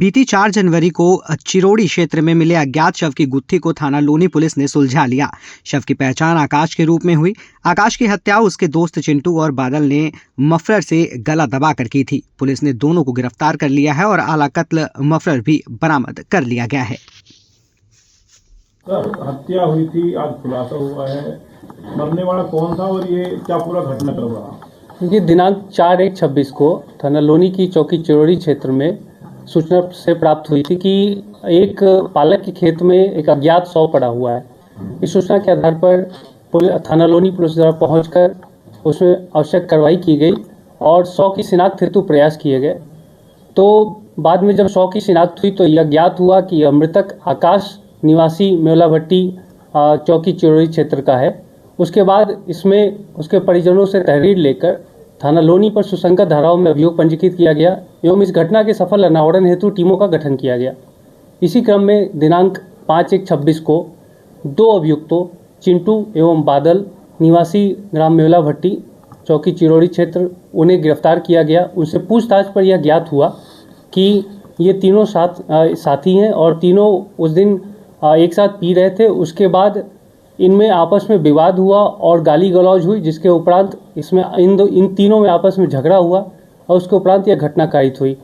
बीती 4 जनवरी को चिरोड़ी क्षेत्र में मिले अज्ञात शव की गुत्थी को थाना लोनी पुलिस ने सुलझा लिया। शव की पहचान आकाश के रूप में हुई। आकाश की हत्या उसके दोस्त चिंटू और बादल ने मफलर से गला दबाकर की थी। पुलिस ने दोनों को गिरफ्तार कर लिया है और आला कत्ल मफलर भी बरामद कर लिया गया है। सर, हत्या हुई थी, आज खुलासा हुआ है। मरने वाला कौन था और ये क्या पूरा घटनाक्रम रहा? ये दिनांक 4/1/26 को थाना लोनी की चौकी चिरोड़ी क्षेत्र में सूचना से प्राप्त हुई थी कि एक पालक के खेत में एक अज्ञात शव पड़ा हुआ है। इस सूचना के आधार पर थाना लोनी पुलिस द्वारा पहुंचकर उसमें आवश्यक कार्रवाई की गई और शव की शिनाख्त हेतु प्रयास किए गए। तो बाद में जब शव की शिनाख्त हुई तो यह ज्ञात हुआ कि यह मृतक आकाश निवासी मेवला भट्टी चौकी चिरोड़ी क्षेत्र का है। उसके बाद इसमें उसके परिजनों से तहरीर लेकर थाना लोनी पर सुसंगत धाराओं में अभियोग पंजीकृत किया गया एवं इस घटना के सफल अनावरण हेतु टीमों का गठन किया गया। इसी क्रम में दिनांक 5/1/26 को 2 अभियुक्तों चिंटू एवं बादल निवासी ग्राम मेवला भट्टी चौकी चिरोड़ी क्षेत्र उन्हें गिरफ्तार किया गया। उनसे पूछताछ पर यह ज्ञात हुआ कि ये तीनों साथी हैं और तीनों उस दिन एक साथ पी रहे थे। उसके बाद इनमें आपस में विवाद हुआ और गाली गलौज हुई, जिसके उपरांत इसमें इन तीनों में आपस में झगड़ा हुआ और उसके उपरांत यह घटना कारित हुई।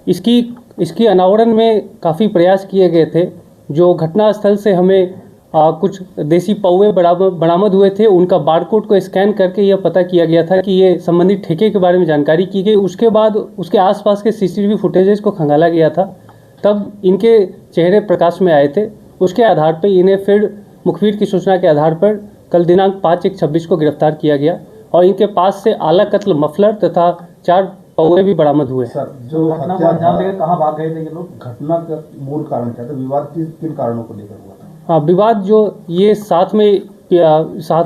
इसकी अनावरण में काफ़ी प्रयास किए गए थे। जो घटनास्थल से हमें कुछ देसी पौवे बरामद हुए थे, उनका बारकोड को स्कैन करके यह पता किया गया था कि ये संबंधित ठेके के बारे में जानकारी की गई। उसके बाद उसके आसपास के सीसीटीवी फुटेजेस को खंगाला गया था, तब इनके चेहरे प्रकाश में आए थे। उसके आधार पर इन्हें फिर मुखबिर की सूचना के आधार पर कल दिनांक 5/1/26 को गिरफ्तार किया गया और इनके पास से आला कत्ल मफलर तथा 4 पौवे भी बरामद हुए। सर, जो घटना को अंजाम देकर कहाँ भाग गए थे ये लोग? घटना का मूल कारण क्या था? विवाद किन कारणों को लेकर हुआ था? हाँ, विवाद जो ये साथ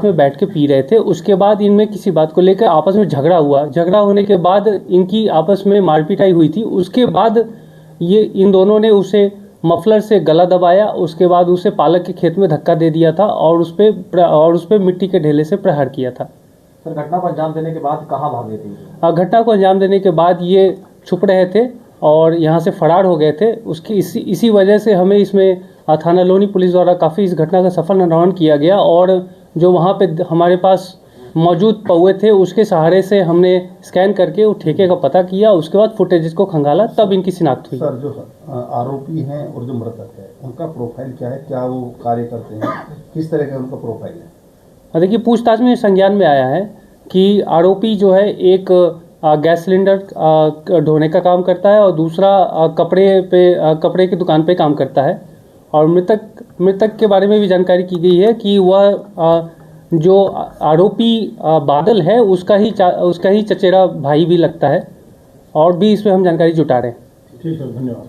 में बैठ के पी रहे थे, उसके बाद इनमें किसी बात को लेकर आपस में झगड़ा हुआ। झगड़ा होने के बाद इनकी आपस में मारपीटाई हुई थी। उसके बाद ये इन दोनों ने उसे मफलर से गला दबाया। उसके बाद उसे पालक के खेत में धक्का दे दिया था और उस पे मिट्टी के ढेले से प्रहार किया था। सर, घटना को अंजाम देने के बाद कहाँ भागे थे? घटना को अंजाम देने के बाद ये छुप रहे थे और यहाँ से फरार हो गए थे। उसकी इसी वजह से हमें इसमें थाना लोनी पुलिस द्वारा काफ़ी इस घटना का सफल अनावरण किया गया और जो वहाँ पे हमारे पास मौजूद पौवे थे उसके सहारे से हमने स्कैन करके उस ठेके का पता किया। उसके बाद फुटेजेस को खंगाला, तब इनकी शिनाख्त हुई। सर, जो आरोपी हैं और जो मृतक है, उनका प्रोफाइल क्या है? क्या वो कार्य करते हैं? किस तरह का उनका प्रोफाइल है? देखिए, पूछताछ में संज्ञान में आया है कि आरोपी जो है एक गैस सिलेंडर ढोने का काम करता है और दूसरा कपड़े की दुकान पे काम करता है। और मृतक के बारे में भी जानकारी की गई है कि वह जो आरोपी बादल है उसका ही चचेरा भाई भी लगता है और भी इसमें हम जानकारी जुटा रहे हैं। ठीक है, धन्यवाद।